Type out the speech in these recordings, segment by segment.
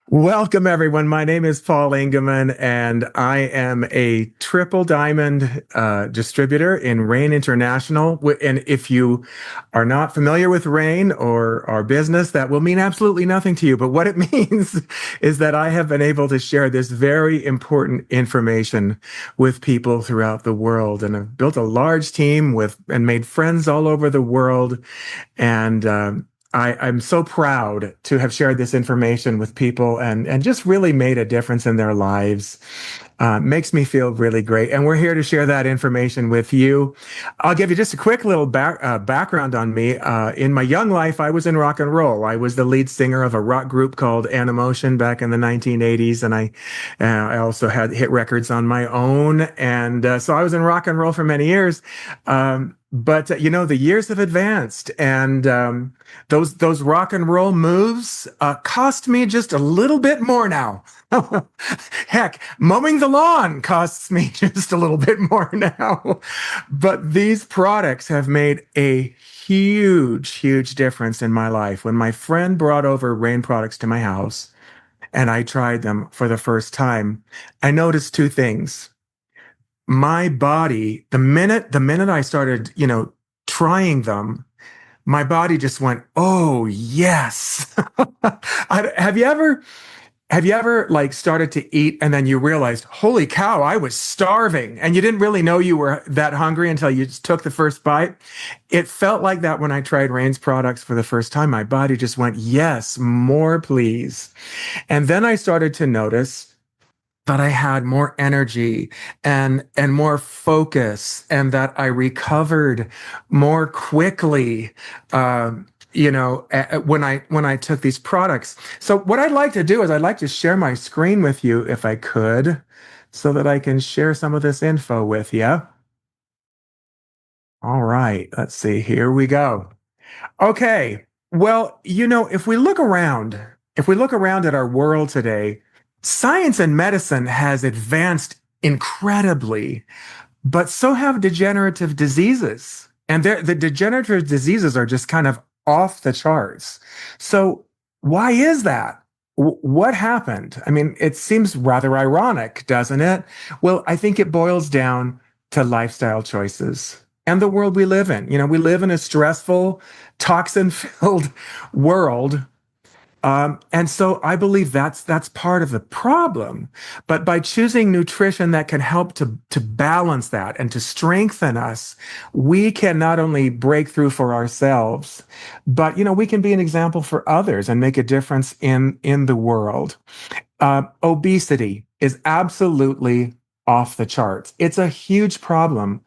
Welcome, everyone. My name is Paul Engelman, and I am a triple diamond distributor in Rain International. And if you are not familiar with Rain or our business, that will mean absolutely nothing to you. But what it means is that I have been able to share this very important information with people throughout the world. And I've built a large team and made friends all over the world. And I'm so proud to have shared this information with people and just really made a difference in their lives. Makes me feel really great. And we're here to share that information with you. I'll give you just a quick little background on me. In my young life, I was in rock and roll. I was the lead singer of a rock group called Animotion back in the 1980s. And I also had hit records on my own. And so I was in rock and roll for many years. But the years have advanced, and those rock and roll moves cost me just a little bit more now. Heck, mowing the lawn costs me just a little bit more now. But these products have made a huge, huge difference in my life. When my friend brought over Rain products to my house, and I tried them for the first time, I noticed two things. My body, the minute I started, trying them, my body just went, "Oh, yes." Have you ever like started to eat and then you realized, "Holy cow, I was starving," and you didn't really know you were that hungry until you just took the first bite? It felt like that when I tried Rain's products for the first time. My body just went, "Yes, more please." And then I started to notice that I had more energy and more focus, and that I recovered more quickly. When I took these products. So what I'd like to do is I'd like to share my screen with you if I could, so that I can share some of this info with you. All right, let's see. Here we go. Okay. Well, if we look around at our world today, science and medicine has advanced incredibly, but so have degenerative diseases. And the degenerative diseases are just kind of off the charts. So why is that? What happened? I mean, it seems rather ironic, doesn't it? Well, I think it boils down to lifestyle choices and the world we live in. We live in a stressful, toxin-filled world. And so I believe that's part of the problem. But by choosing nutrition that can help to balance that and to strengthen us, we can not only break through for ourselves, but we can be an example for others and make a difference in the world. Obesity is absolutely off the charts. It's a huge problem.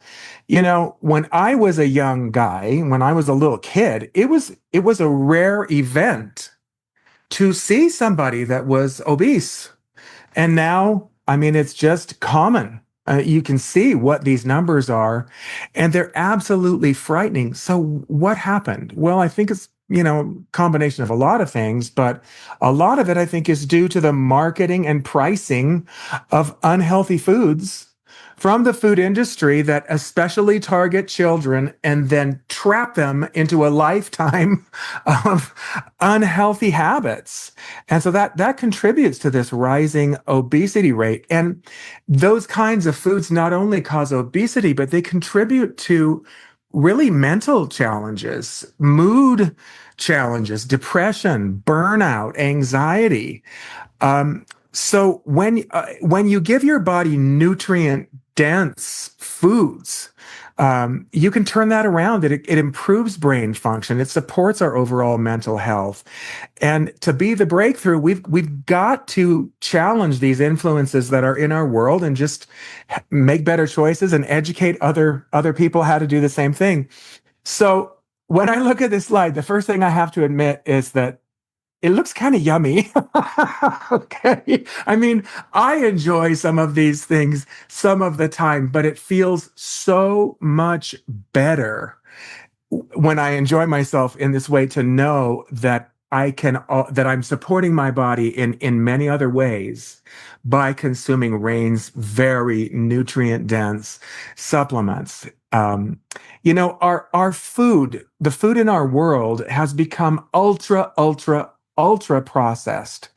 When I was a young guy, when I was a little kid, it was a rare event to see somebody that was obese. And now, I mean, it's just common. You can see what these numbers are, and they're absolutely frightening. So what happened? Well, I think it's, combination of a lot of things, but a lot of it, I think, is due to the marketing and pricing of unhealthy foods from the food industry that especially target children and then trap them into a lifetime of unhealthy habits. And so that contributes to this rising obesity rate. And those kinds of foods not only cause obesity, but they contribute to really mental challenges, mood challenges, depression, burnout, anxiety. So when you give your body nutrient dense foods, you can turn that around. It improves brain function. It supports our overall mental health. And to be the breakthrough, we've got to challenge these influences that are in our world and just make better choices and educate other people how to do the same thing. So when I look at this slide, the first thing I have to admit is that it looks kind of yummy. Okay. I mean, I enjoy some of these things some of the time, but it feels so much better when I enjoy myself in this way, to know that that I'm supporting my body in many other ways by consuming Rain's very nutrient dense supplements. Our food, the food in our world, has become ultra processed.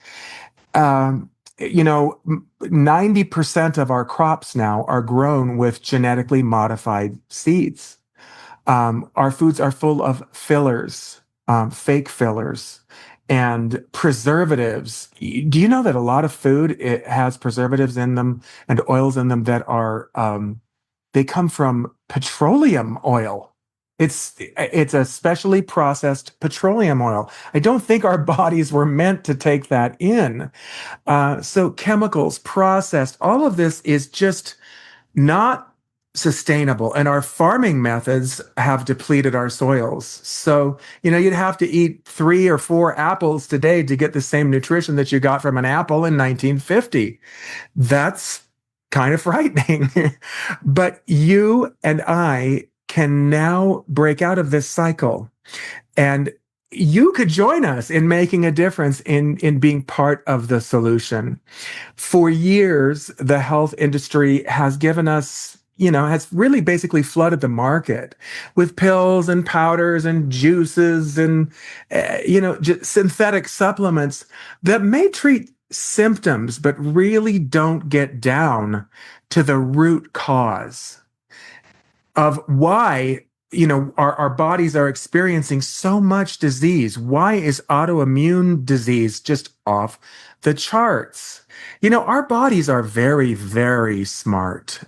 Um, 90% of our crops now are grown with genetically modified seeds. Our foods are full of fillers, fake fillers, and preservatives. Do you know that a lot of food, it has preservatives in them and oils in them that are they come from petroleum oil. It's a specially processed petroleum oil. I don't think our bodies were meant to take that in. So chemicals, processed, all of this is just not sustainable. And our farming methods have depleted our soils. So, you'd have to eat 3 or 4 apples today to get the same nutrition that you got from an apple in 1950. That's kind of frightening. But you and I can now break out of this cycle. And you could join us in making a difference in being part of the solution. For years, the health industry has given us, has really basically flooded the market with pills and powders and juices and, synthetic supplements that may treat symptoms, but really don't get down to the root cause of why our bodies are experiencing so much disease. Why is autoimmune disease just off the charts? Our bodies are very, very smart.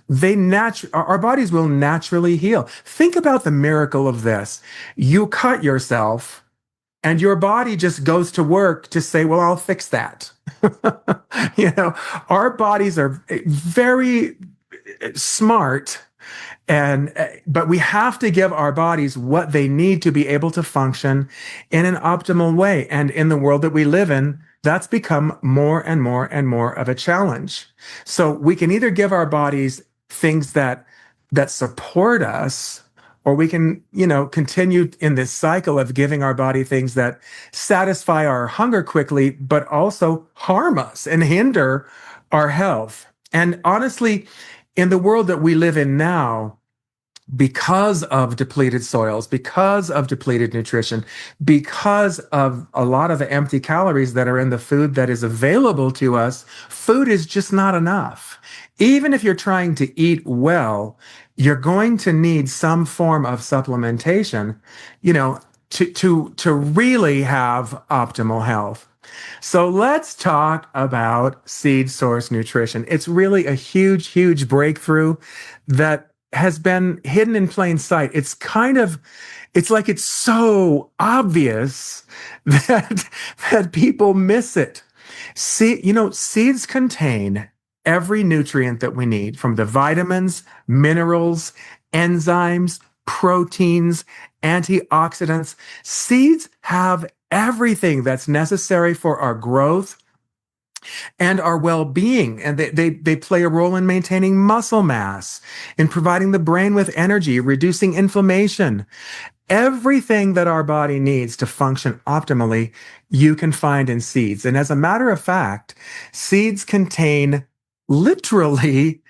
Our bodies will naturally heal. Think about the miracle of this. You cut yourself and your body just goes to work to say, well, I'll fix that. Our bodies are very smart. But we have to give our bodies what they need to be able to function in an optimal way. And in the world that we live in, that's become more and more and more of a challenge. So we can either give our bodies things that support us, or we can, continue in this cycle of giving our body things that satisfy our hunger quickly, but also harm us and hinder our health. And honestly, in the world that we live in now, because of depleted soils, because of depleted nutrition, because of a lot of the empty calories that are in the food that is available to us, food is just not enough. Even if you're trying to eat well, you're going to need some form of supplementation, to really have optimal health. So let's talk about seed source nutrition. It's really a huge, huge breakthrough that has been hidden in plain sight. It's like it's so obvious that people miss it. Seeds contain every nutrient that we need, from the vitamins, minerals, enzymes, proteins, antioxidants. Seeds have everything that's necessary for our growth and our well-being. And they play a role in maintaining muscle mass, in providing the brain with energy, reducing inflammation. Everything that our body needs to function optimally, you can find in seeds. And as a matter of fact, seeds contain literally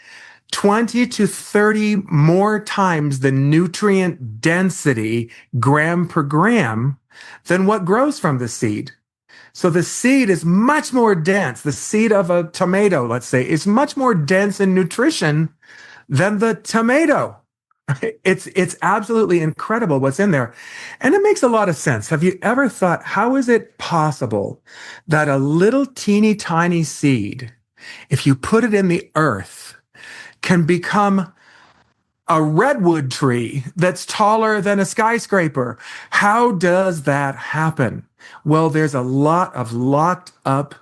20 to 30 more times the nutrient density, gram per gram, than what grows from the seed. So the seed is much more dense. The seed of a tomato, let's say, is much more dense in nutrition than the tomato. It's absolutely incredible what's in there. And it makes a lot of sense. Have you ever thought, how is it possible that a little teeny tiny seed, if you put it in the earth, can become a redwood tree that's taller than a skyscraper? How does that happen? Well, there's a lot of locked up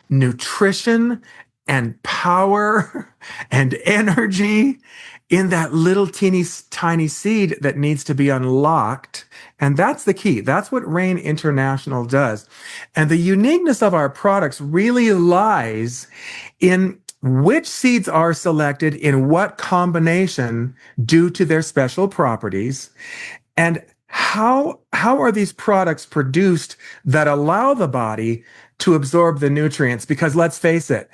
nutrition and power and energy in that little teeny tiny seed that needs to be unlocked. And that's the key. That's what Rain International does. And the uniqueness of our products really lies in which seeds are selected in what combination due to their special properties, and how are these products produced that allow the body to absorb the nutrients? Because let's face it,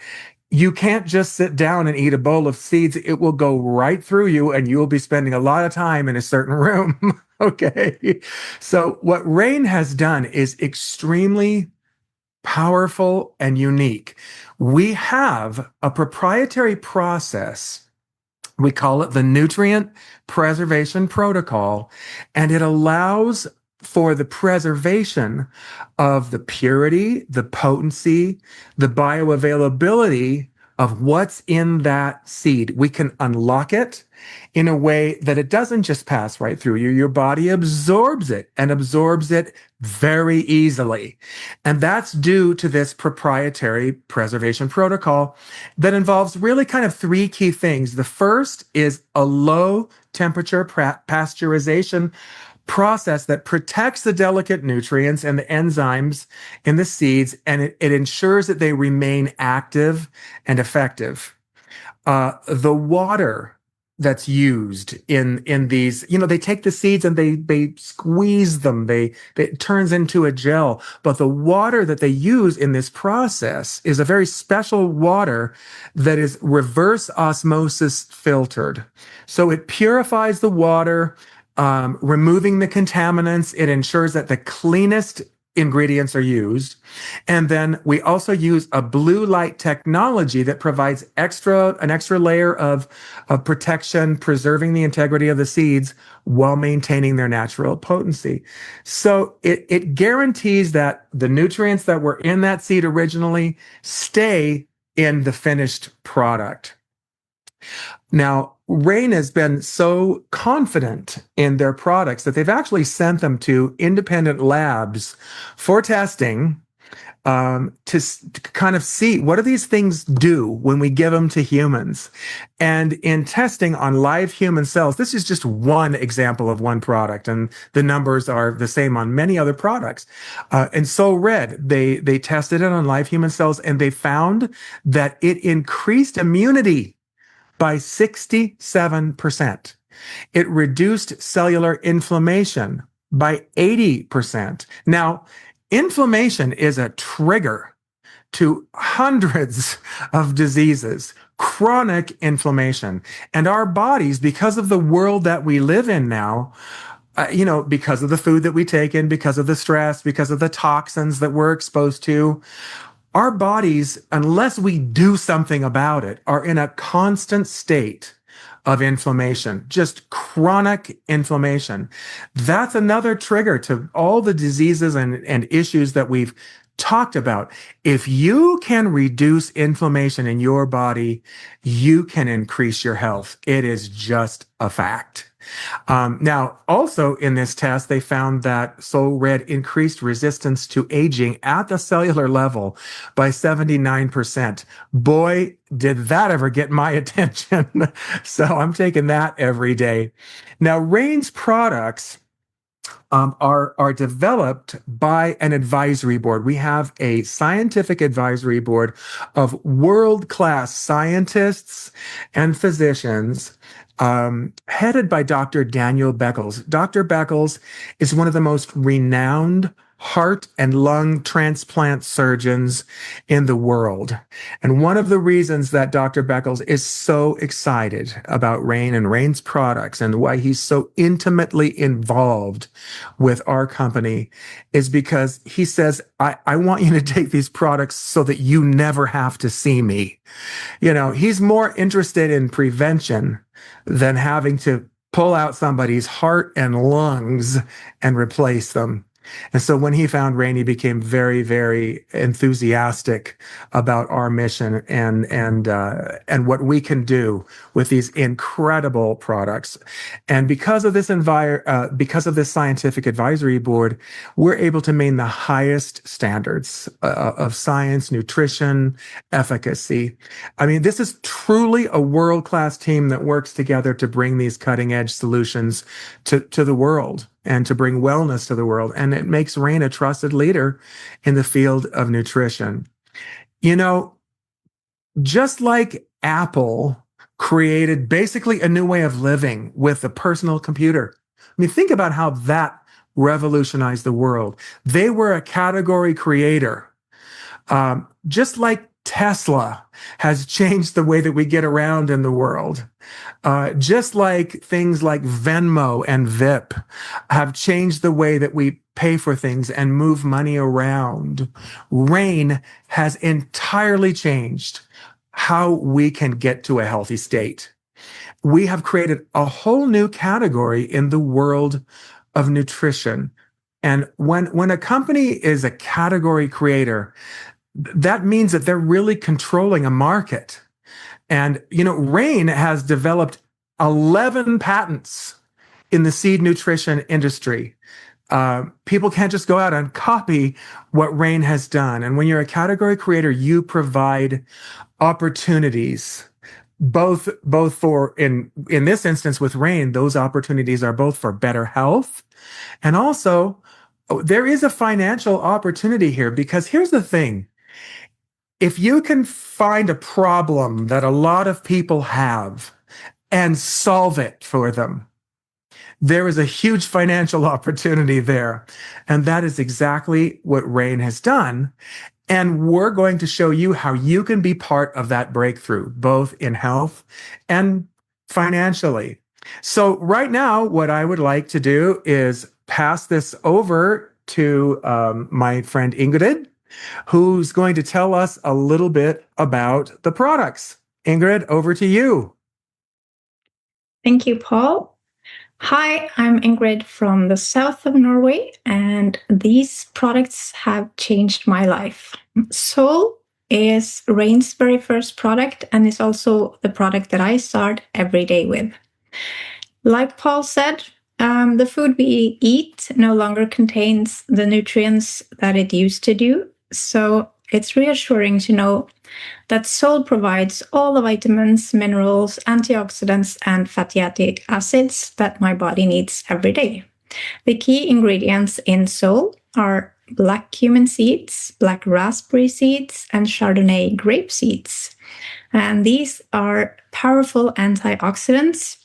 you can't just sit down and eat a bowl of seeds. It will go right through you, and you will be spending a lot of time in a certain room. Okay. So, what Rain has done is extremely powerful and unique. We have a proprietary process. We call it the Nutrient Preservation Protocol, and it allows for the preservation of the purity, the potency, the bioavailability of what's in that seed. We can unlock it in a way that it doesn't just pass right through you. Your body absorbs it and absorbs it very easily. And that's due to this proprietary preservation protocol that involves really kind of three key things. The first is a low temperature pasteurization process that protects the delicate nutrients and the enzymes in the seeds, and it ensures that they remain active and effective. The water that's used in these, they take the seeds and they squeeze them, it turns into a gel. But the water that they use in this process is a very special water that is reverse osmosis filtered. So it purifies the water, removing the contaminants. It ensures that the cleanest ingredients are used. And then we also use a blue light technology that provides an extra layer of protection, preserving the integrity of the seeds while maintaining their natural potency. So it guarantees that the nutrients that were in that seed originally stay in the finished product. Now, Rain has been so confident in their products that they've actually sent them to independent labs for testing, to kind of see what do these things do when we give them to humans. And in testing on live human cells, this is just one example of one product, and the numbers are the same on many other products. And So Red, they tested it on live human cells, and they found that it increased immunity by 67%. It reduced cellular inflammation by 80%. Now, inflammation is a trigger to hundreds of diseases, chronic inflammation. And our bodies, because of the world that we live in now, because of the food that we take in, because of the stress, because of the toxins that we're exposed to, our bodies, unless we do something about it, are in a constant state of inflammation, just chronic inflammation. That's another trigger to all the diseases and issues that we've talked about. If you can reduce inflammation in your body, you can increase your health. It is just a fact. Now, also in this test, they found that Soul Red increased resistance to aging at the cellular level by 79%. Boy, did that ever get my attention. So I'm taking that every day. Now, Rain's products are developed by an advisory board. We have a scientific advisory board of world-class scientists and physicians, headed by Dr. Daniel Beckles. Dr. Beckles is one of the most renowned heart and lung transplant surgeons in the world. And one of the reasons that Dr. Beckles is so excited about Rain and Rain's products and why he's so intimately involved with our company is because he says, I want you to take these products so that you never have to see me. He's more interested in prevention than having to pull out somebody's heart and lungs and replace them. And so when he found Rain, he became very, very enthusiastic about our mission and what we can do with these incredible products. And because of this scientific advisory board, we're able to maintain the highest standards of science, nutrition, efficacy. I mean, this is truly a world-class team that works together to bring these cutting-edge solutions to the world and to bring wellness to the world. And it makes Rain a trusted leader in the field of nutrition. Just like Apple created basically a new way of living with the personal computer. I mean, think about how that revolutionized the world. They were a category creator. Just like Tesla has changed the way that we get around in the world, just like things like Venmo and VIP have changed the way that we pay for things and move money around, Rain has entirely changed how we can get to a healthy state. We have created a whole new category in the world of nutrition. And when a company is a category creator, that means that they're really controlling a market. And, Rain has developed 11 patents in the seed nutrition industry. People can't just go out and copy what Rain has done. And when you're a category creator, you provide opportunities, both for, in this instance with Rain, those opportunities are both for better health, and also there is a financial opportunity here, because here's the thing. If you can find a problem that a lot of people have and solve it for them, there is a huge financial opportunity there. And that is exactly what Rain has done. And we're going to show you how you can be part of that breakthrough, both in health and financially. So right now, what I would like to do is pass this over to my friend Ingrid, who's going to tell us a little bit about the products. Ingrid, over to you. Thank you, Paul. Hi, I'm Ingrid from the south of Norway, and these products have changed my life. Soul is Rain's very first product and is also the product that I start every day with. Like Paul said, the food we eat no longer contains the nutrients that it used to do. So it's reassuring to know that Soul provides all the vitamins, minerals, antioxidants, and fatty acids that my body needs every day. The key ingredients in Soul are black cumin seeds, black raspberry seeds, and Chardonnay grape seeds. And these are powerful antioxidants.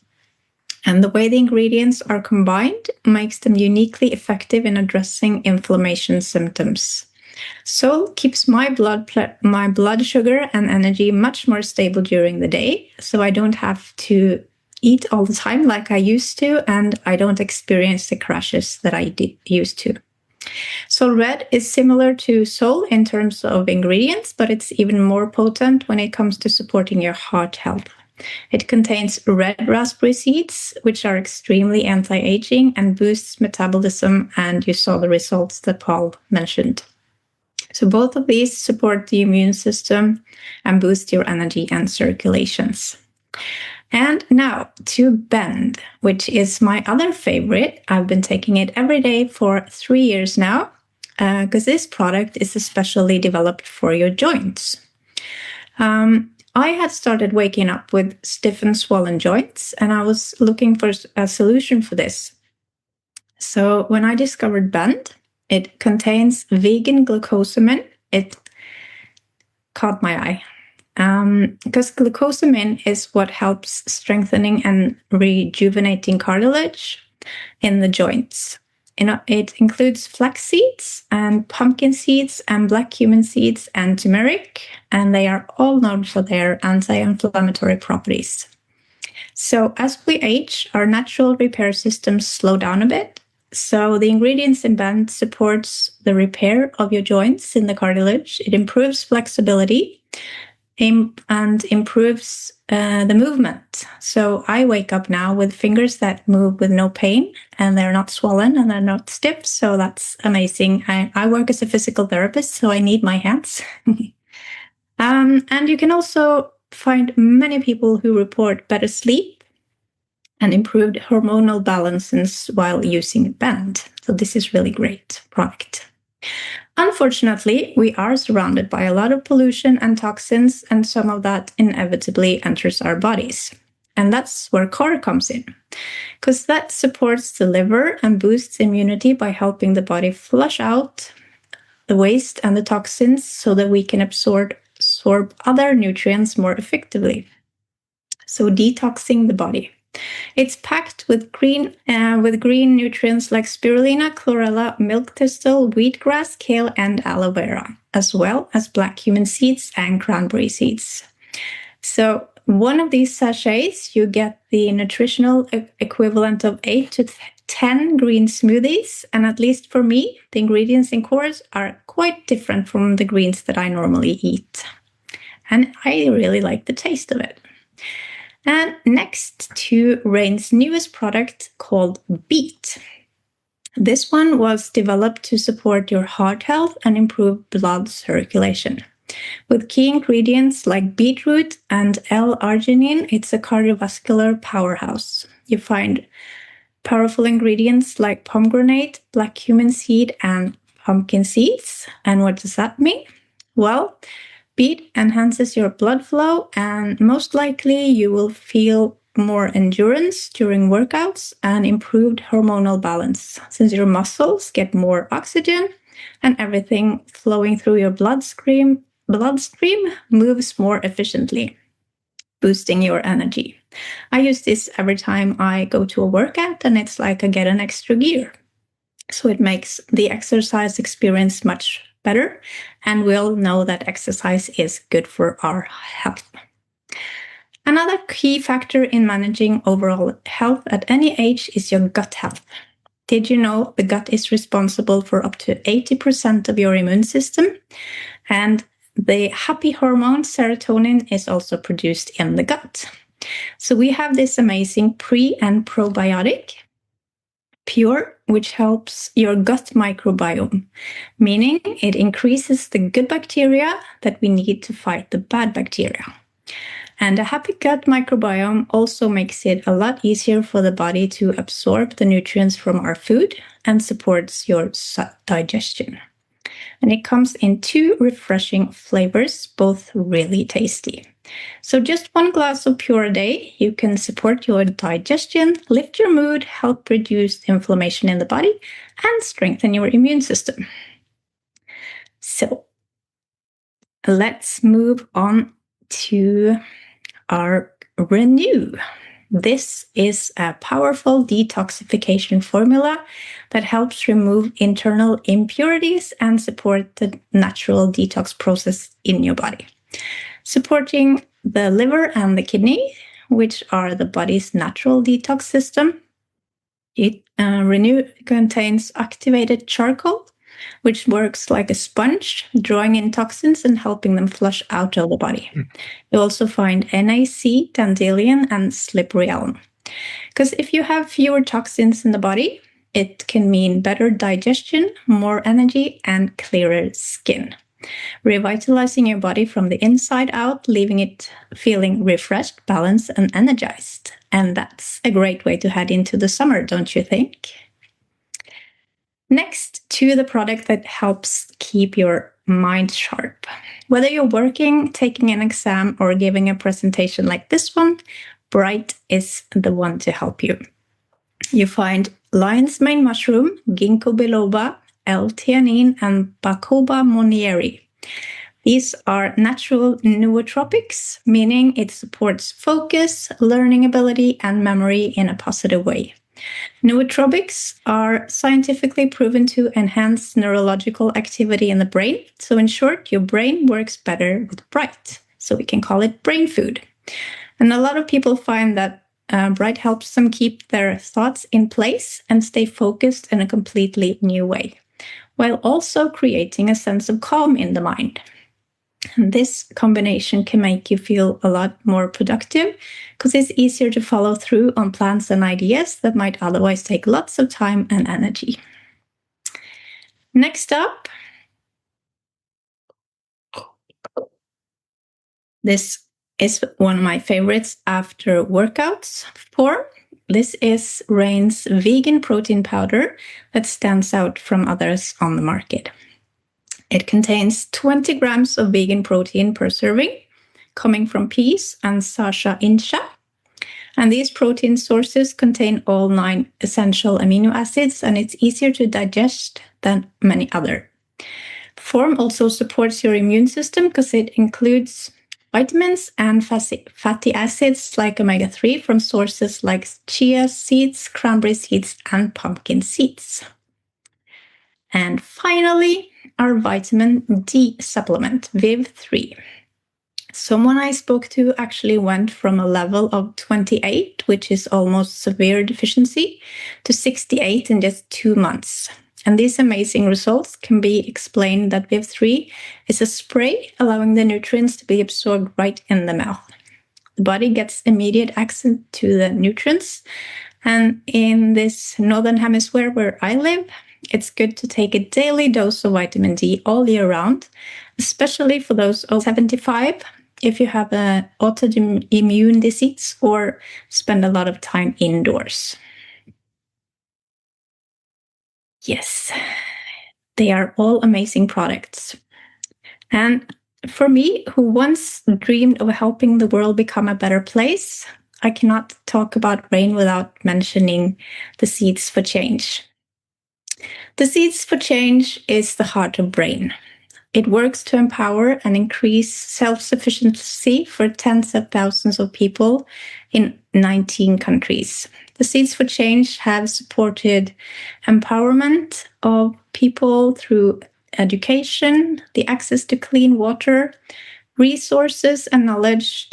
And the way the ingredients are combined makes them uniquely effective in addressing inflammation symptoms. Soul keeps my blood sugar and energy much more stable during the day, so I don't have to eat all the time like I used to, and I don't experience the crashes that I used to. Soul Red is similar to Soul in terms of ingredients, but it's even more potent when it comes to supporting your heart health. It contains red raspberry seeds, which are extremely anti-aging and boosts metabolism, and you saw the results that Paul mentioned. So both of these support the immune system and boost your energy and circulations. And now to Bend, which is my other favorite. I've been taking it every day for 3 years now, because this product is especially developed for your joints. I had started waking up with stiff and swollen joints, and I was looking for a solution for this. So when I discovered Bend, it contains vegan glucosamine. It caught my eye. Because glucosamine is what helps strengthening and rejuvenating cartilage in the joints. It includes flax seeds and pumpkin seeds and black cumin seeds and turmeric, and they are all known for their anti-inflammatory properties. So as we age, our natural repair systems slow down a bit. So the ingredients in Bend supports the repair of your joints in the cartilage. It improves flexibility and improves the movement. So I wake up now with fingers that move with no pain, and they're not swollen and they're not stiff. So that's amazing. I work as a physical therapist, so I need my hands. And you can also find many people who report better sleep and improved hormonal balances while using Bend. So this is really great product. Unfortunately, we are surrounded by a lot of pollution and toxins, and some of that inevitably enters our bodies. And that's where core comes in, because that supports the liver and boosts immunity by helping the body flush out the waste and the toxins so that we can absorb other nutrients more effectively. So detoxing the body. It's packed with green nutrients like spirulina, chlorella, milk thistle, wheatgrass, kale, and aloe vera, as well as black cumin seeds and cranberry seeds. So one of these sachets, you get the nutritional equivalent of 8 to 10 green smoothies. And at least for me, the ingredients in course are quite different from the greens that I normally eat. And I really like the taste of it. And next to Rain's newest product called Beet. This one was developed to support your heart health and improve blood circulation. With key ingredients like beetroot and L-arginine, it's a cardiovascular powerhouse. You find powerful ingredients like pomegranate, black cumin seed, and pumpkin seeds. And what does that mean? Well, beet enhances your blood flow, and most likely you will feel more endurance during workouts and improved hormonal balance, since your muscles get more oxygen and everything flowing through your bloodstream moves more efficiently, boosting your energy. I use this every time I go to a workout, and it's like I get an extra gear. So it makes the exercise experience much better, and we all know that exercise is good for our health. Another key factor in managing overall health at any age is your gut health. Did you know the gut is responsible for up to 80% of your immune system? And the happy hormone serotonin is also produced in the gut. So we have this amazing pre- and probiotic, Pure, which helps your gut microbiome, meaning it increases the good bacteria that we need to fight the bad bacteria. And a happy gut microbiome also makes it a lot easier for the body to absorb the nutrients from our food and supports your digestion. And it comes in 2 refreshing flavors, both really tasty. So just 1 glass of Pure a day, you can support your digestion, lift your mood, help reduce inflammation in the body, and strengthen your immune system. So let's move on to our Renew. This is a powerful detoxification formula that helps remove internal impurities and support the natural detox process in your body, supporting the liver and the kidney, which are the body's natural detox system. Renew contains activated charcoal, which works like a sponge, drawing in toxins and helping them flush out of the body. You also find NAC, dandelion, and slippery elm. Because if you have fewer toxins in the body, it can mean better digestion, more energy, and clearer skin, revitalizing your body from the inside out, leaving it feeling refreshed, balanced, and energized. And that's a great way to head into the summer, don't you think? Next to the product that helps keep your mind sharp. Whether you're working, taking an exam, or giving a presentation like this one, Bright is the one to help you. You find lion's mane mushroom, ginkgo biloba, L-theanine, and Bacoba monnieri. These are natural nootropics, meaning it supports focus, learning ability, and memory in a positive way. Nootropics are scientifically proven to enhance neurological activity in the brain. So in short, your brain works better with Bright. So we can call it brain food. And a lot of people find that Bright helps them keep their thoughts in place and stay focused in a completely new way, while also creating a sense of calm in the mind. And this combination can make you feel a lot more productive because it's easier to follow through on plans and ideas that might otherwise take lots of time and energy. Next up, this is one of my favorites after workouts form. This is Rain's vegan protein powder that stands out from others on the market. It contains 20 grams of vegan protein per serving, coming from peas and Sasha Incha. And these protein sources contain all 9 essential amino acids, and it's easier to digest than many other. Form also supports your immune system because it includes vitamins and fatty acids like omega-3 from sources like chia seeds, cranberry seeds, and pumpkin seeds. And finally, our vitamin D supplement, VIV3. Someone I spoke to actually went from a level of 28, which is almost severe deficiency, to 68 in just 2 months. And these amazing results can be explained that VIV3 is a spray allowing the nutrients to be absorbed right in the mouth. The body gets immediate access to the nutrients. And in this northern hemisphere where I live, it's good to take a daily dose of vitamin D all year round, especially for those over 75, if you have an autoimmune disease or spend a lot of time indoors. Yes, they are all amazing products. And for me, who once dreamed of helping the world become a better place, I cannot talk about RAIN without mentioning the Seeds for Change. The Seeds for Change is the heart of RAIN. It works to empower and increase self-sufficiency for tens of thousands of people in 19 countries. The Seeds for Change have supported empowerment of people through education, the access to clean water, resources and knowledge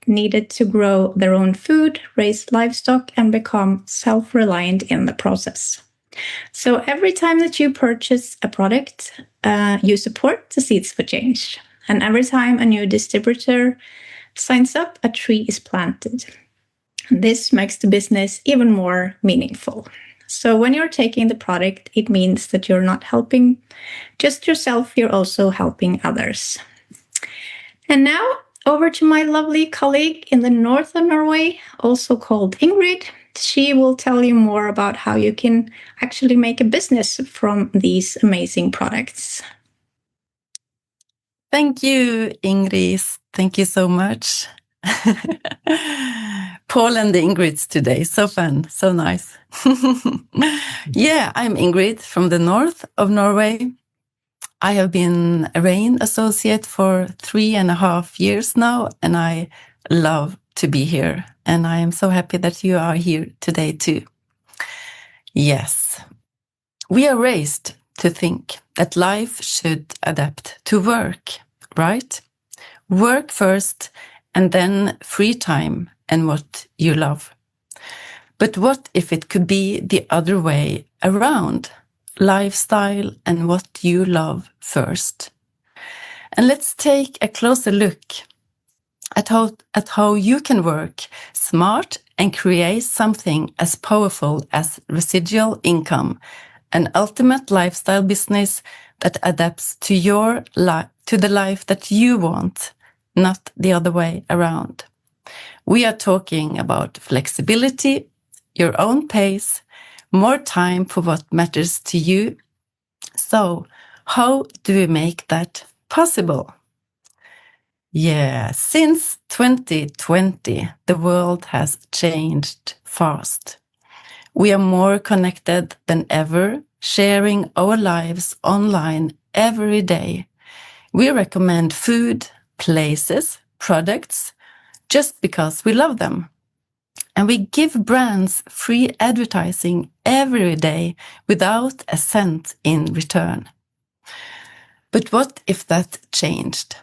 needed to grow their own food, raise livestock, and become self-reliant in the process. So every time that you purchase a product, you support the Seeds for Change. And every time a new distributor signs up, a tree is planted. This makes the business even more meaningful. So when you're taking the product, it means that you're not helping just yourself, you're also helping others. And now over to my lovely colleague in the north of Norway, also called Ingrid. She will tell you more about how you can actually make a business from these amazing products. Thank you, Ingrid. Thank you so much. Paul and the Ingrids today. So fun. So nice. Yeah, I'm Ingrid from the north of Norway. I have been a RAIN associate for 3.5 years now, and I love to be here. And I am so happy that you are here today too. Yes, we are raised to think that life should adapt to work, right? Work first and then free time and what you love. But what if it could be the other way around? Lifestyle and what you love first. And let's take a closer look at how you can work smart and create something as powerful as residual income, an ultimate lifestyle business that adapts to to the life that you want, not the other way around. We are talking about flexibility, your own pace, more time for what matters to you. So, how do we make that possible? Yeah, since 2020, the world has changed fast. We are more connected than ever, sharing our lives online every day. We recommend food, places, products, just because we love them. And we give brands free advertising every day without a cent in return. But what if that changed?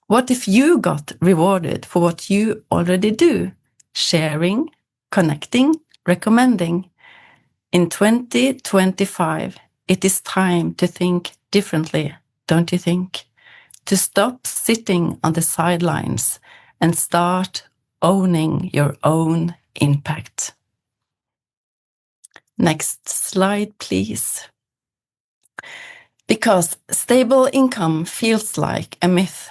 What if you got rewarded for what you already do? Sharing, connecting, recommending. In 2025, it is time to think differently, don't you think? To stop sitting on the sidelines and start owning your own impact. Next slide, please. Because stable income feels like a myth.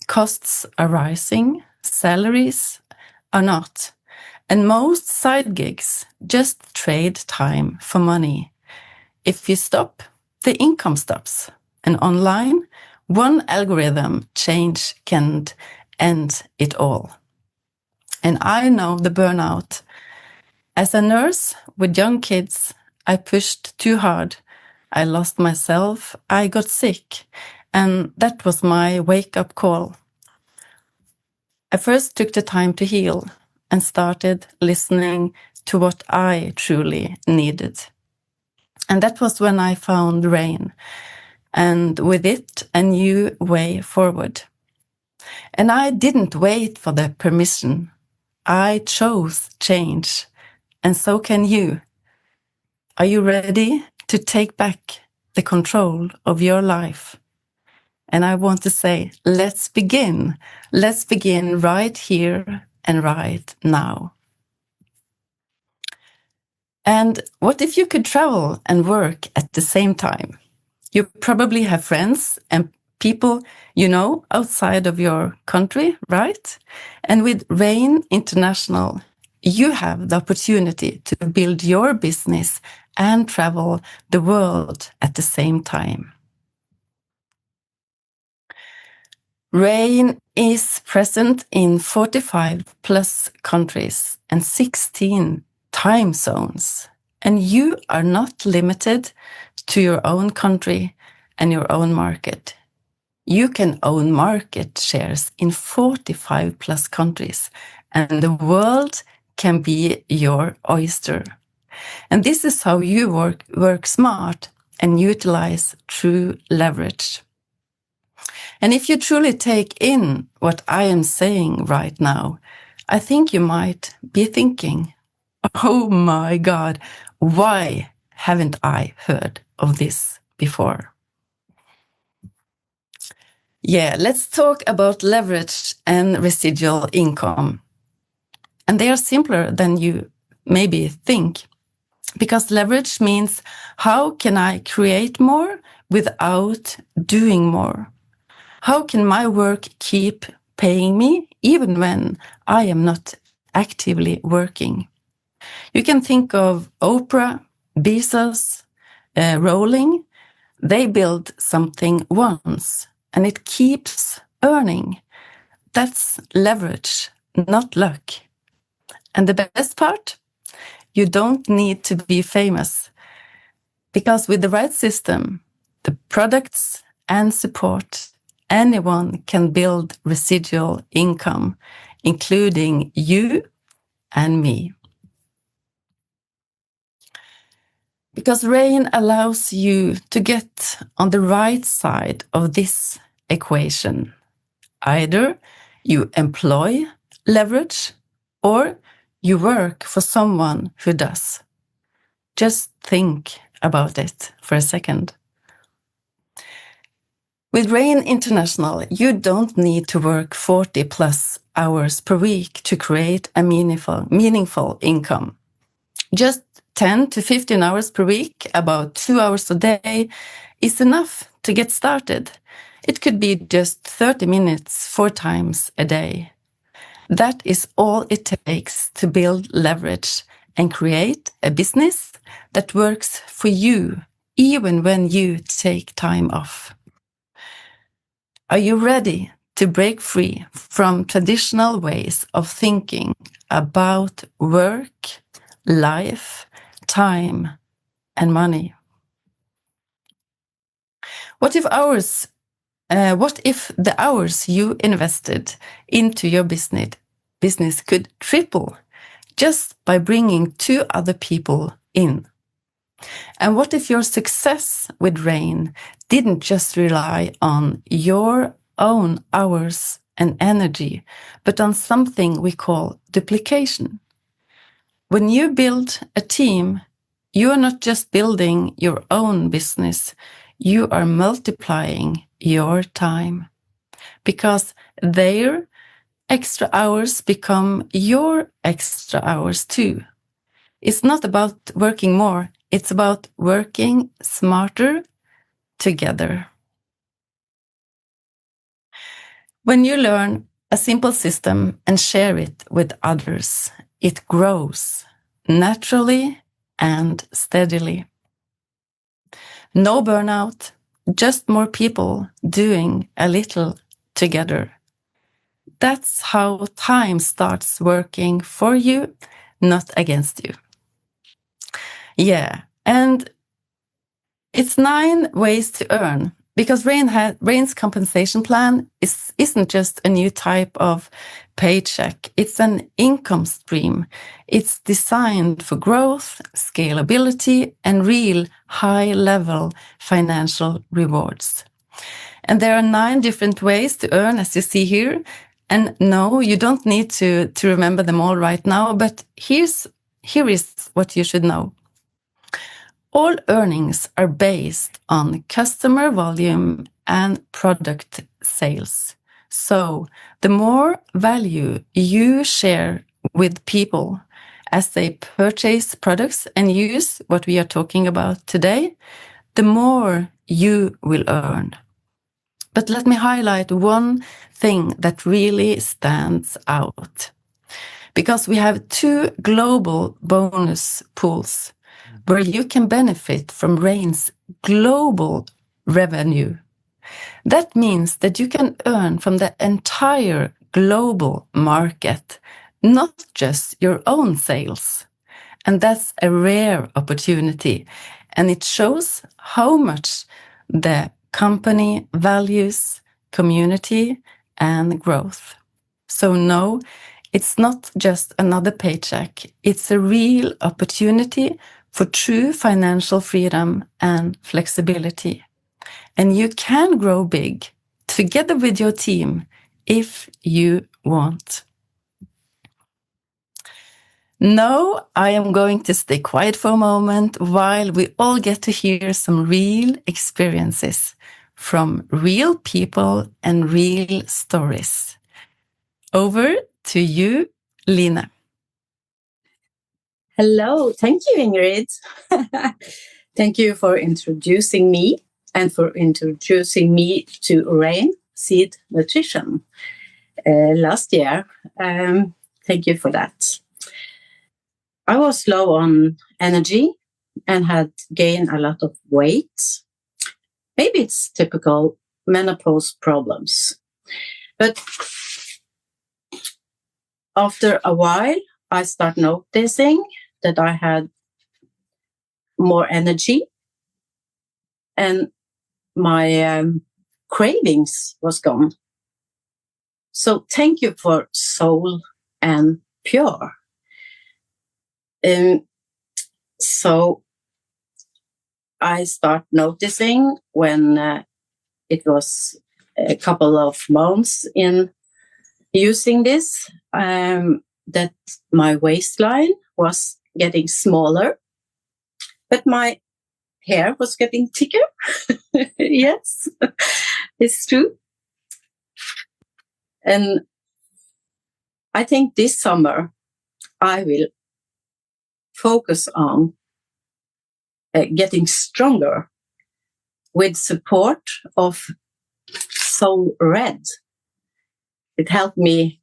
Costs are rising, salaries are not, and most side gigs just trade time for money. If you stop, the income stops. And online, one algorithm change can end it all. And I know the burnout. As a nurse with young kids, I pushed too hard. I lost myself, I got sick, and that was my wake-up call. I first took the time to heal and started listening to what I truly needed. And that was when I found rain, and with it, a new way forward. And I didn't wait for the permission. I chose change, and so can you. Are you ready to take back the control of your life? And I want to say, let's begin. Let's begin right here and right now. And what if you could travel and work at the same time? You probably have friends and people you know outside of your country, right? And with Rain International, you have the opportunity to build your business and travel the world at the same time. Rain is present in 45 plus countries and 16 time zones. And you are not limited to your own country and your own market. You can own market shares in 45 plus countries, and the world can be your oyster. And this is how you work smart and utilize true leverage. And if you truly take in what I am saying right now, I think you might be thinking, oh my God, why haven't I heard of this before? Yeah, let's talk about leverage and residual income. And they are simpler than you maybe think, because leverage means how can I create more without doing more? How can my work keep paying me even when I am not actively working? You can think of Oprah, Bezos, Rowling. They build something once and it keeps earning. That's leverage, not luck. And the best part, you don't need to be famous, because with the right system, the products and support, anyone can build residual income, including you and me. Because Rain allows you to get on the right side of this equation. Either you employ leverage or you work for someone who does. Just think about it for a second. With Rain International, you don't need to work 40 plus hours per week to create a meaningful income. Just 10 to 15 hours per week, about 2 hours a day, is enough to get started. It could be just 30 minutes 4 times a day. That is all it takes to build leverage and create a business that works for you, even when you take time off. Are you ready to break free from traditional ways of thinking about work, life, time, and money? What if the hours you invested into your business could triple just by bringing 2 other people in? And what if your success with Rain didn't just rely on your own hours and energy, but on something we call duplication? When you build a team, you are not just building your own business, you are multiplying your time, because their extra hours become your extra hours too. It's not about working more, it's about working smarter together. When you learn a simple system and share it with others, it grows naturally and steadily. No burnout, just more people doing a little together. That's how time starts working for you, not against you. Yeah, and it's 9 ways to earn, Because Rain's compensation plan isn't just a new type of paycheck. It's an income stream. It's designed for growth, scalability, and real high-level financial rewards. And there are 9 different ways to earn, as you see here. And no, you don't need to remember them all right now, but here is what you should know. All earnings are based on customer volume and product sales. So the more value you share with people as they purchase products and use what we are talking about today, the more you will earn. But let me highlight one thing that really stands out. Because we have 2 global bonus pools where you can benefit from Rain's global revenue. That means that you can earn from the entire global market, not just your own sales. And that's a rare opportunity. And it shows how much the company values community and growth. So no, it's not just another paycheck. It's a real opportunity for true financial freedom and flexibility. And you can grow big together with your team if you want. Now I am going to stay quiet for a moment while we all get to hear some real experiences from real people and real stories. Over to you, Line. Hello, thank you, Ingrid. Thank you for introducing me and for introducing me to Rain Seed Nutrition last year. Thank you for that. I was low on energy and had gained a lot of weight. Maybe it's typical menopause problems. But after a while, I start noticing that I had more energy and my cravings was gone. So thank you for Soul and Pure. So I start noticing when it was a couple of months in using this, that my waistline was getting smaller, but my hair was getting thicker. Yes, it's true. And I think this summer I will focus on getting stronger with support of Soul Red. It helped me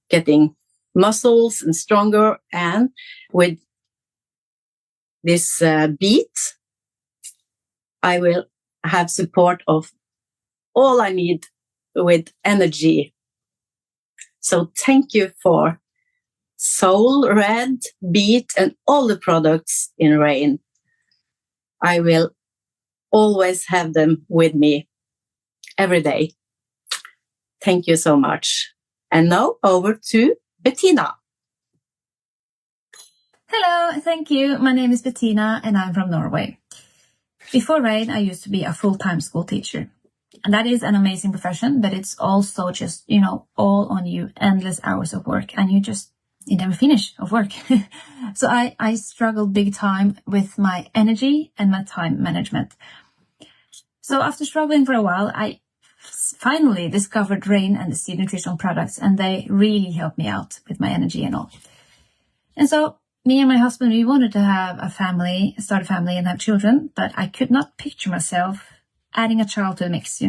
getting muscles and stronger, and with this beat I will have support of all I need with energy. So thank you for Soul Red, Beat, and all the products in Rain. I will always have them with me every day. Thank you so much. And now over to Bettina. Hello, thank you. My name is Bettina and I'm from Norway. Before Rain, I used to be a full-time school teacher. And that is an amazing profession, but it's also just, all on you, endless hours of work, and you never finish of work. So I struggled big time with my energy and my time management. So after struggling for a while, I finally discovered Rain and the seed nutrition products, and they really helped me out with my energy and all. And so me and my husband, we wanted to have start a family and have children, but I could not picture myself adding a child to the mix,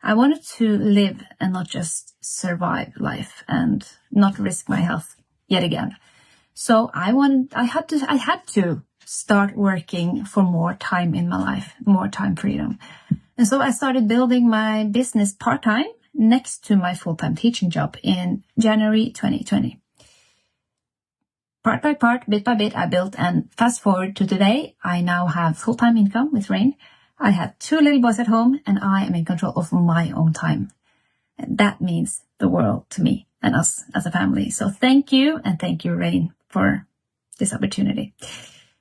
I wanted to live and not just survive life and not risk my health yet again. So I had to start working for more time in my life, more time freedom. And so I started building my business part-time next to my full-time teaching job in January 2020. Part by part, bit by bit, I built, and fast forward to today, I now have full-time income with Rain. I have 2 little boys at home, and I am in control of my own time. And that means the world to me and us as a family. So thank you, and thank you, Rain, for this opportunity.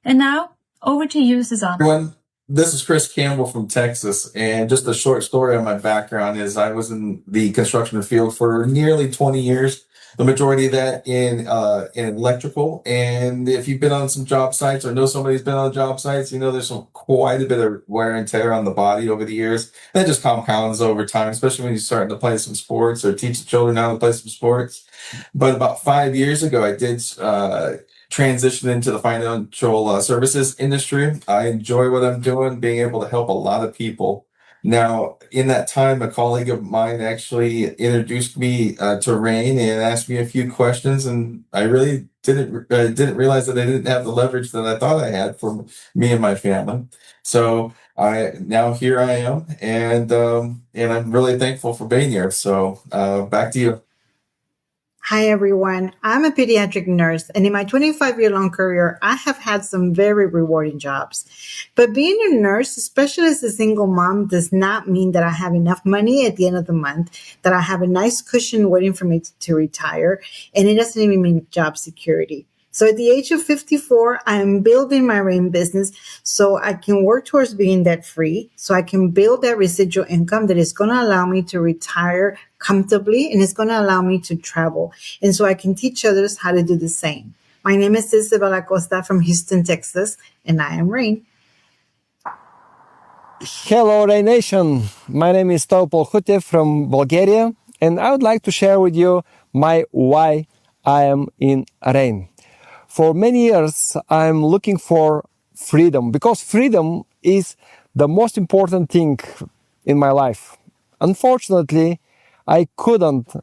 And now, over to you, Susanne. Everyone, this is Chris Campbell from Texas, and just a short story on my background is I was in the construction field for nearly 20 years. The majority of that in electrical. And if you've been on some job sites or know somebody who's been on job sites, you know there's quite a bit of wear and tear on the body over the years. And it just compounds over time, especially when you start to play some sports or teach the children how to play some sports. But about 5 years ago, I did transition into the financial services industry. I enjoy what I'm doing, being able to help a lot of people. Now, in that time, a colleague of mine actually introduced me to Rain and asked me a few questions, and I really didn't realize that I didn't have the leverage that I thought I had for me and my family. So here I am, and I'm really thankful for being here. So back to you. Hi, everyone. I'm a pediatric nurse, and in my 25-year-long career, I have had some very rewarding jobs. But being a nurse, especially as a single mom, does not mean that I have enough money at the end of the month, that I have a nice cushion waiting for me to retire, and it doesn't even mean job security. So at the age of 54, I am building my Rain business so I can work towards being debt-free, so I can build that residual income that is going to allow me to retire comfortably, and it's going to allow me to travel. And so I can teach others how to do the same. My name is Isabel Acosta from Houston, Texas, and I am Rain. Hello, Rain Nation. My name is Topol Hutev from Bulgaria, and I would like to share with you my why I am in Rain. For many years, I'm looking for freedom, because freedom is the most important thing in my life. Unfortunately, I couldn't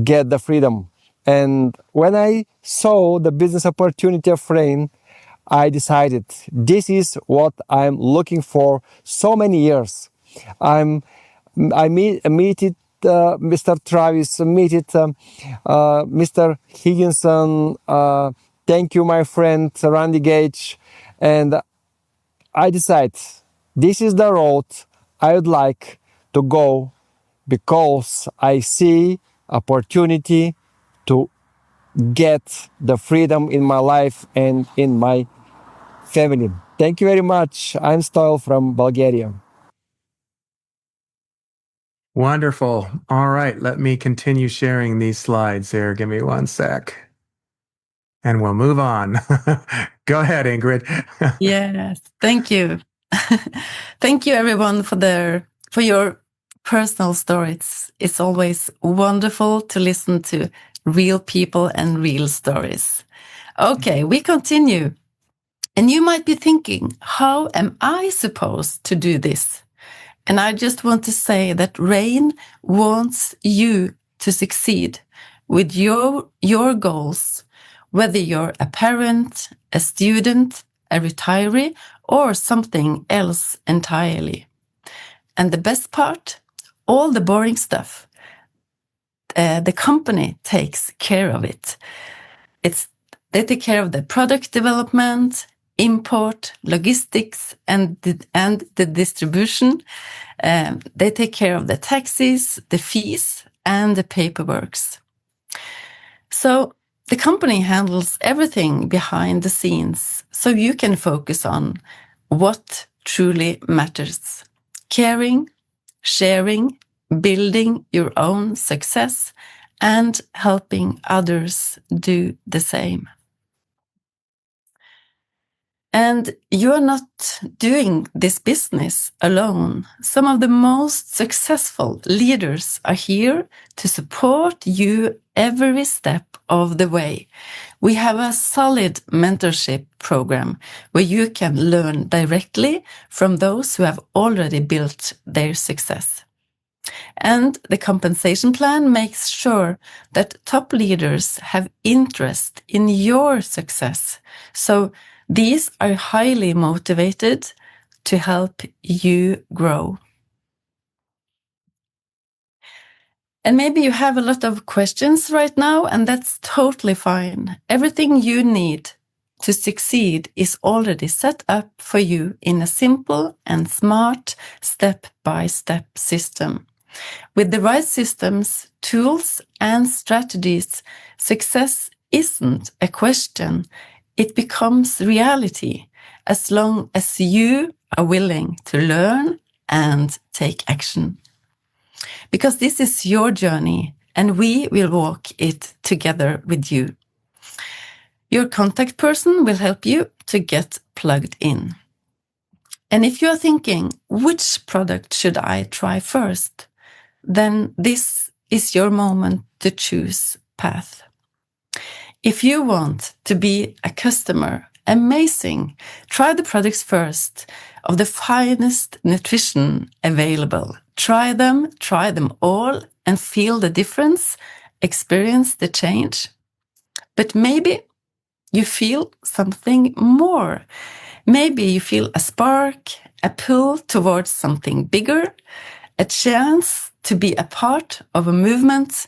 get the freedom. And when I saw the business opportunity of Rain, I decided this is what I'm looking for so many years. I meted Mr. Travis, meted Mr. Higginson. Thank you, my friend Randy Gage. And I decided this is the road I would like to go, because I see opportunity to get the freedom in my life and in my family. Thank you very much. I'm Stoil from Bulgaria. Wonderful. All right, let me continue sharing these slides here. Give me one sec. And we'll move on. Go ahead, Ingrid. Yes, thank you. Thank you, everyone, for your personal stories. It's always wonderful to listen to real people and real stories. Okay, we continue. And you might be thinking, how am I supposed to do this? And I just want to say that Rain wants you to succeed with your goals, whether you're a parent, a student, a retiree, or something else entirely. And the best part, all the boring stuff, the company takes care of it. They take care of the product development, import, logistics, and the distribution. They take care of the taxes, the fees, and the paperworks. So the company handles everything behind the scenes, so you can focus on what truly matters: caring, sharing, building your own success, and helping others do the same. And you are not doing this business alone. Some of the most successful leaders are here to support you every step of the way. We have a solid mentorship program where you can learn directly from those who have already built their success. And the compensation plan makes sure that top leaders have interest in your success. So these are highly motivated to help you grow. And maybe you have a lot of questions right now, and that's totally fine. Everything you need to succeed is already set up for you in a simple and smart step-by-step system. With the right systems, tools, and strategies, success isn't a question. It becomes reality as long as you are willing to learn and take action. Because this is your journey, and we will walk it together with you. Your contact person will help you to get plugged in. And if you are thinking, which product should I try first? Then this is your moment to choose path. If you want to be a customer, amazing, try the products first of the finest nutrition available. Try them all, and feel the difference, experience the change. But maybe you feel something more. Maybe you feel a spark, a pull towards something bigger, a chance to be a part of a movement,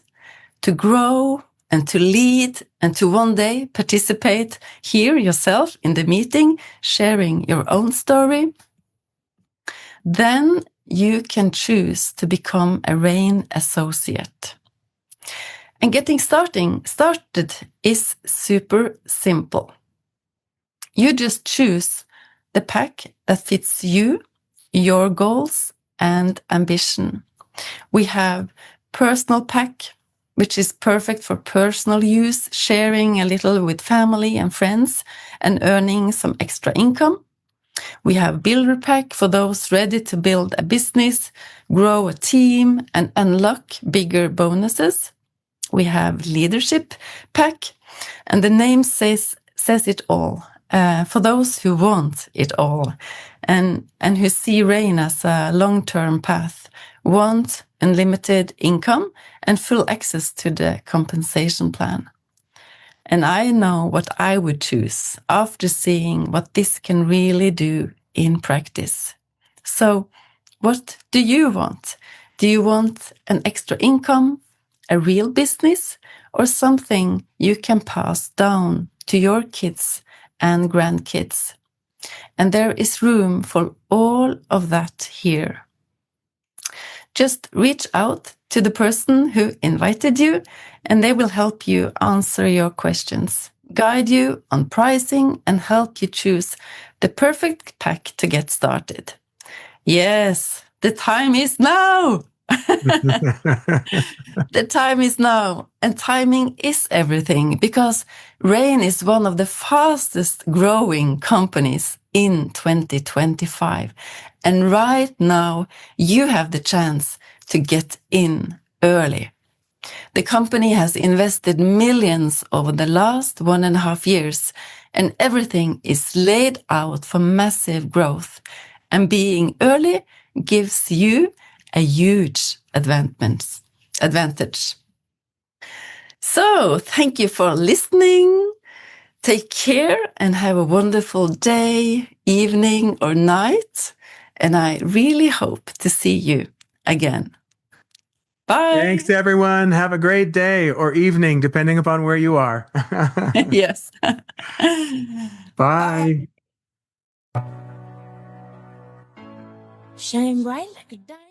to grow and to lead, and to one day participate here yourself in the meeting, sharing your own story. Then you can choose to become a RAIN associate. And getting started is super simple. You just choose the pack that fits you, your goals, and ambition. We have personal pack, which is perfect for personal use, sharing a little with family and friends, and earning some extra income. We have builder pack for those ready to build a business, grow a team, and unlock bigger bonuses. We have leadership pack, and the name says it all. For those who want it all, and who see RAIN as a long-term path, want unlimited income and full access to the compensation plan. And I know what I would choose after seeing what this can really do in practice. So, what do you want? Do you want an extra income, a real business, or something you can pass down to your kids and grandkids? And there is room for all of that here. Just reach out to the person who invited you, and they will help you answer your questions, guide you on pricing, and help you choose the perfect pack to get started. Yes, the time is now! The time is now, and timing is everything, because RAIN is one of the fastest growing companies in 2025. And right now, you have the chance to get in early. The company has invested millions over the last 1.5 years, and everything is laid out for massive growth. And being early gives you a huge advantage. So, thank you for listening. Take care and have a wonderful day, evening, or night. And I really hope to see you again. Bye. Thanks, everyone. Have a great day or evening, depending upon where you are. Yes. Bye. Shine bright like a diamond.